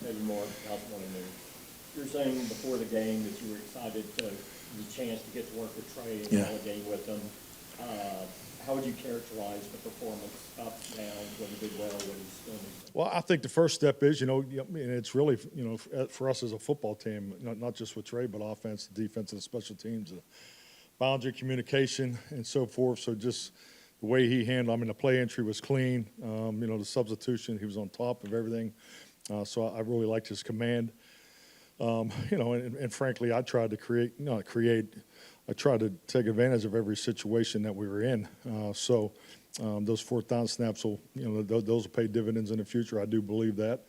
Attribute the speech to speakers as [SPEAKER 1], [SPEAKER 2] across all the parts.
[SPEAKER 1] maybe more else want to know. You were saying before the game that you were excited to the chance to get to work with Trey and
[SPEAKER 2] Yeah.
[SPEAKER 1] all the game with him. How would you characterize the performance, ups, downs, when he did well, when he still needs to?
[SPEAKER 2] Well, I think the first step is, I mean, it's really, for us as a football team, not just with Trey, but offense, defense, and special teams, boundary communication and so forth. So just the way he handled, I mean, the play entry was clean. The substitution, he was on top of everything. So I really liked his command. And frankly, I tried to I tried to take advantage of every situation that we were in. Those fourth down snaps those will pay dividends in the future. I do believe that.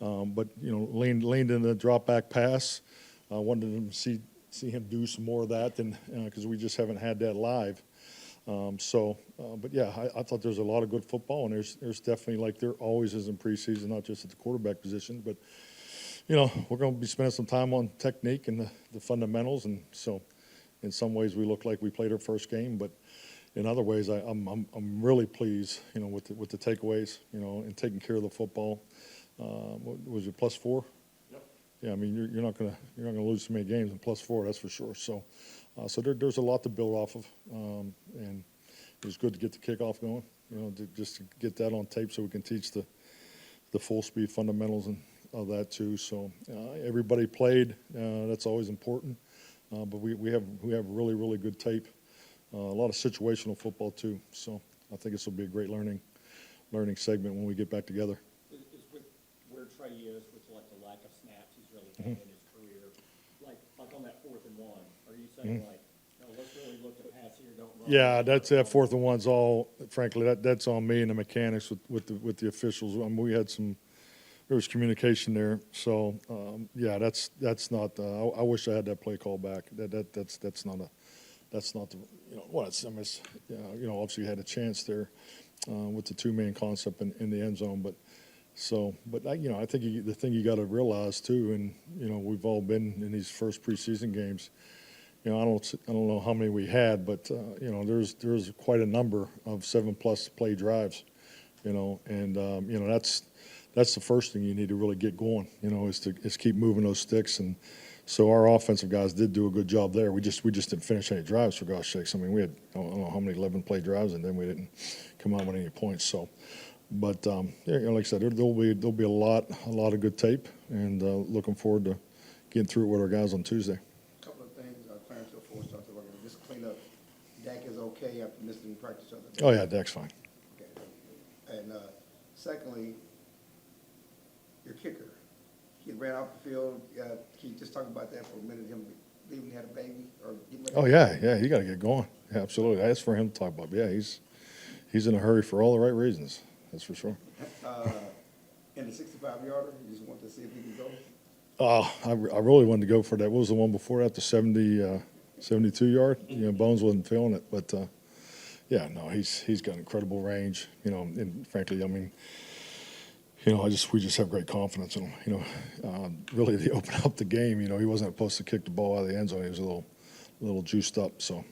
[SPEAKER 2] Leaned in the drop back pass. I wanted to see him do some more of that because we just haven't had that live. I thought there's a lot of good football, and there's definitely, like there always is in preseason, not just at the quarterback position, but we're going to be spending some time on technique and the fundamentals, and so in some ways we look like we played our first game, but in other ways I'm really pleased, with the takeaways, and taking care of the football. What was it, +4?
[SPEAKER 1] Yep.
[SPEAKER 2] Yeah, I mean you're not gonna lose too many games in +4, that's for sure. So there's a lot to build off of, and it was good to get the kickoff going, just to get that on tape so we can teach the full speed fundamentals and of that too. So everybody played. That's always important. But we have really, really good tape. A lot of situational football too. So I think this will be a great learning segment when we get back together.
[SPEAKER 1] Is with where Trey is, with like the lack of snaps he's really had in his career, like on that 4th and 1, are you saying like, no, let's really look to pass here, don't run?
[SPEAKER 2] Yeah, that 4th and 1's all. Frankly, that's on me and the mechanics with the officials. I mean, there was communication there. So that's not. I wish I had that play call back. That's not the. I mean, obviously had a chance there with the two-man concept in the end zone, but. I think the thing you got to realize too, and we've all been in these first preseason games. I don't know how many we had, but there's quite a number of 7+ play drives. That's the first thing you need to really get going. Is keep moving those sticks, and so our offensive guys did do a good job there. We just didn't finish any drives, for gosh sakes. I mean, we had I don't know how many 11 play drives, and then we didn't come out with any points. So. But like I said, there'll be a lot of good tape, and looking forward to getting through it with our guys on Tuesday.
[SPEAKER 3] A couple of things. Clarence before we start to work on just clean up. Dak is okay after missing practice the other day.
[SPEAKER 2] Oh yeah, Dak's fine.
[SPEAKER 3] Okay. And secondly, your kicker. He ran off the field. Can you just talk about that for a minute? Him leaving, he had a baby, or getting ready?
[SPEAKER 2] Oh yeah, he got to get going. Yeah, absolutely. That's for him to talk about. But yeah, he's in a hurry for all the right reasons. That's for sure.
[SPEAKER 3] In the 65-yarder, you just want to see if he can go?
[SPEAKER 2] I really wanted to go for that. What was the one before that? The 72-yard? Bones wasn't feeling it. But, he's got incredible range. And frankly, I mean, we just have great confidence in him. Really, they opened up the game. He wasn't supposed to kick the ball out of the end zone. He was a little juiced up. So,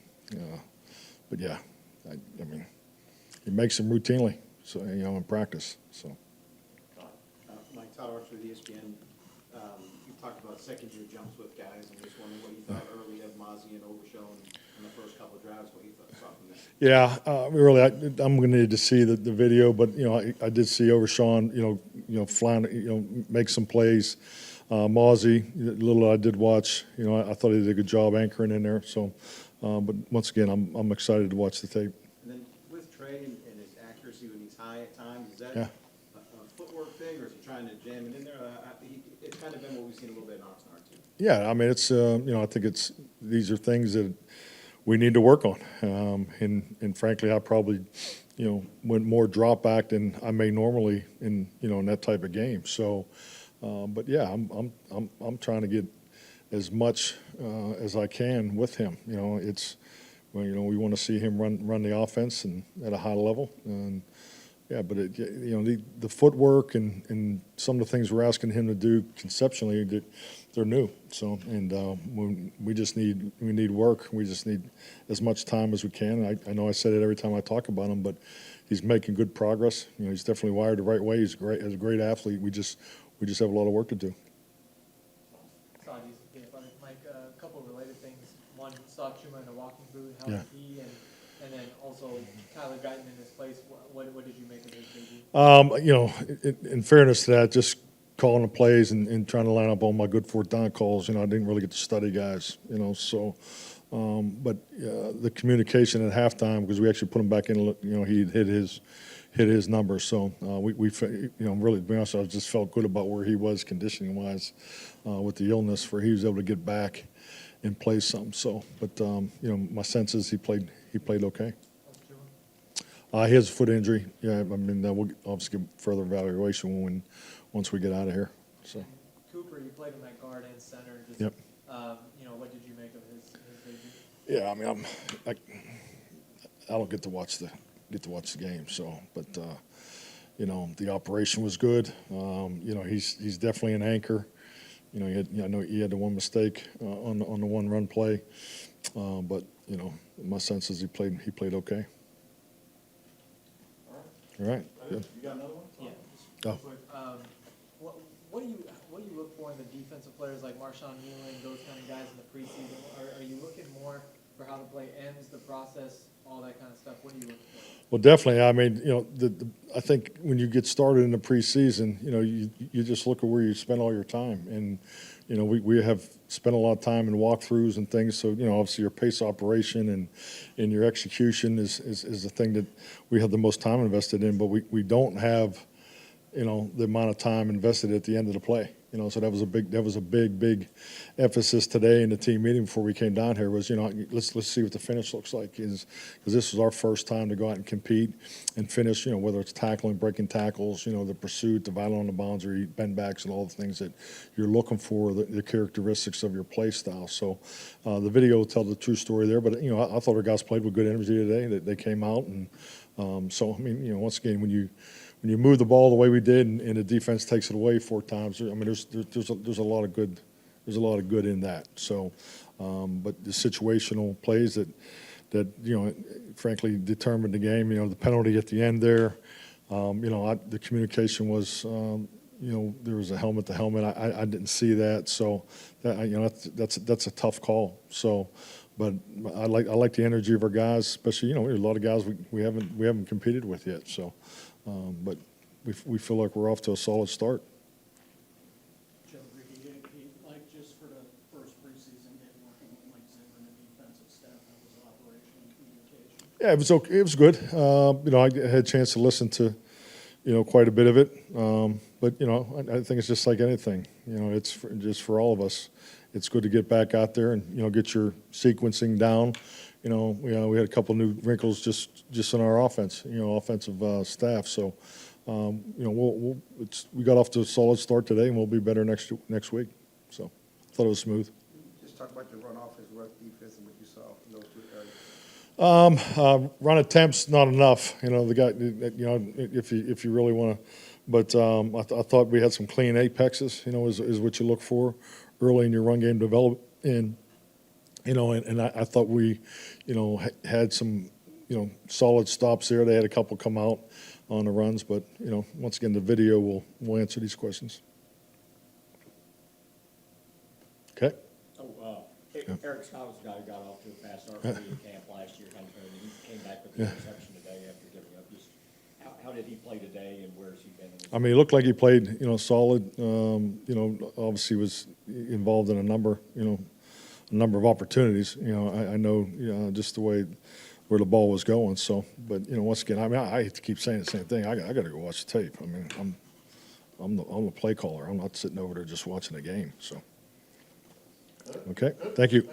[SPEAKER 2] but yeah, I mean, he makes them routinely. So, in practice. So.
[SPEAKER 4] Mike Tyler for the ESPN. You talked about second-year jumps with guys. I'm just wondering what you thought early of Mozzie and Overshown in the first couple of drives. What you saw from that?
[SPEAKER 2] Yeah, really, I'm going to need to see the video, but I did see Overshown, flying, make some plays. Mozzie, little I did watch. I thought he did a good job anchoring in there. So, but once again, I'm excited to watch the tape.
[SPEAKER 4] And then with Trey and his accuracy when he's high at times, is that
[SPEAKER 2] Yeah.
[SPEAKER 4] a footwork thing, or is he trying to jam it in there? It's kind of been what we've seen a little bit in Oxnard too.
[SPEAKER 2] Yeah, I mean, it's I think these are things that we need to work on, and frankly, I probably went more drop back than I may normally in that type of game. So, but yeah, I'm trying to get as much as I can with him. It's we want to see him run the offense and at a high level, and yeah, but the footwork and some of the things we're asking him to do conceptually, they're new. So, and we need work. We just need as much time as we can. I know I said it every time I talk about him, but he's making good progress. He's definitely wired the right way. He's a great athlete. We we just have a lot of work to do.
[SPEAKER 5] Saudis, yeah, but Mike, a couple of related things. One, Stock Schumer in a walking boot, how
[SPEAKER 2] Yeah.
[SPEAKER 5] was he? And then also Tyler Guyton in his place. What did you make of his debut?
[SPEAKER 2] You know, in fairness to that, just calling the plays and trying to line up all my good fourth down calls, you know, I didn't really get to study guys, you know, so. But the communication at halftime, because we actually put him back in, you know, he hit his number. So you know, really, to be honest, I just felt good about where he was conditioning wise with the illness, where he was able to get back and play some. So, but you know, my sense is he played okay. He has a foot injury. Yeah, I mean, we'll obviously get further evaluation once we get out of here. So.
[SPEAKER 5] Cooper, you played him at guard and center. Just,
[SPEAKER 2] Yep.
[SPEAKER 5] you know, what did you make of his debut?
[SPEAKER 2] Yeah, I mean, I don't get to watch the game. So, but you know, the operation was good. You know, he's definitely an anchor. You know, I know he had the one mistake on the one run play, but you know, my sense is he played okay. All right. Good.
[SPEAKER 1] You got another one?
[SPEAKER 5] Yeah.
[SPEAKER 2] Oh.
[SPEAKER 5] What do you look for in the defensive players like Marshawn Newling, those kind of guys in the preseason? Are you looking more for how the play ends, the process, all that kind of stuff? What do you look for?
[SPEAKER 2] Well, definitely. I mean, you know, I think when you get started in the preseason, you know, you just look at where you spend all your time, and you know, we have spent a lot of time in walkthroughs and things. So, you know, obviously your pace operation and your execution is the thing that we have the most time invested in, but we don't have, you know, the amount of time invested at the end of the play. You know, so that was a big emphasis today in the team meeting before we came down here was, you know, let's see what the finish looks like, because this was our first time to go out and compete and finish, you know, whether it's tackling, breaking tackles, you know, the pursuit, the vital on the boundary, bend backs, and all the things that you're looking for, the characteristics of your play style. So the video will tell the true story there, but, you know, I thought our guys played with good energy today. They came out, and so, I mean, you know, once again, when you move the ball the way we did, and the defense takes it away 4 times, I mean, there's a lot of good in that. So, but the situational plays that you know, frankly, determined the game. You know, the penalty at the end there. You know, the communication was, you know, there was a helmet to helmet. I didn't see that, so that, you know, that's a tough call. So. But I like the energy of our guys, especially, you know, there's a lot of guys we haven't competed with yet. So, but we feel like we're off to a solid start.
[SPEAKER 6] Joe Ricky, like just for the first preseason game working with Mike Zimmer and the defensive staff, how was the operation and communication?
[SPEAKER 2] Yeah, it was okay. It was good. You know, I had a chance to listen to, you know, quite a bit of it. But you know, I think it's just like anything. You know, it's just for all of us. It's good to get back out there and, you know, get your sequencing down. You know, we had a couple new wrinkles just in our offense, you know, offensive staff. So, you know, we got off to a solid start today, and we'll be better next week. So, I thought it was smooth.
[SPEAKER 3] Just talk about your run offense, rush defense, and what you saw in those 2 areas.
[SPEAKER 2] Run attempts, not enough. You know, the guy, you know, if you really want to, but I thought we had some clean apexes, you know, is what you look for early in your run game development. And, you know, and I thought we, you know, had some, you know, solid stops there. They had a couple come out on the runs, but, you know, once again, the video will answer these questions. Okay.
[SPEAKER 1] Oh, Eric Scott was the guy who got off to a fast start in camp last year, kind of, and he came back with the interception today after giving up. Just how did he play today, and where's he been?
[SPEAKER 2] I mean, it looked like he played, you know, solid. You know, obviously was involved in a number of opportunities. You know, I know, you know, just the way where the ball was going. So, but you know, once again, I mean, I hate to keep saying the same thing. I got to go watch the tape. I mean, I'm the play caller. I'm not sitting over there just watching the game. So, okay, thank you.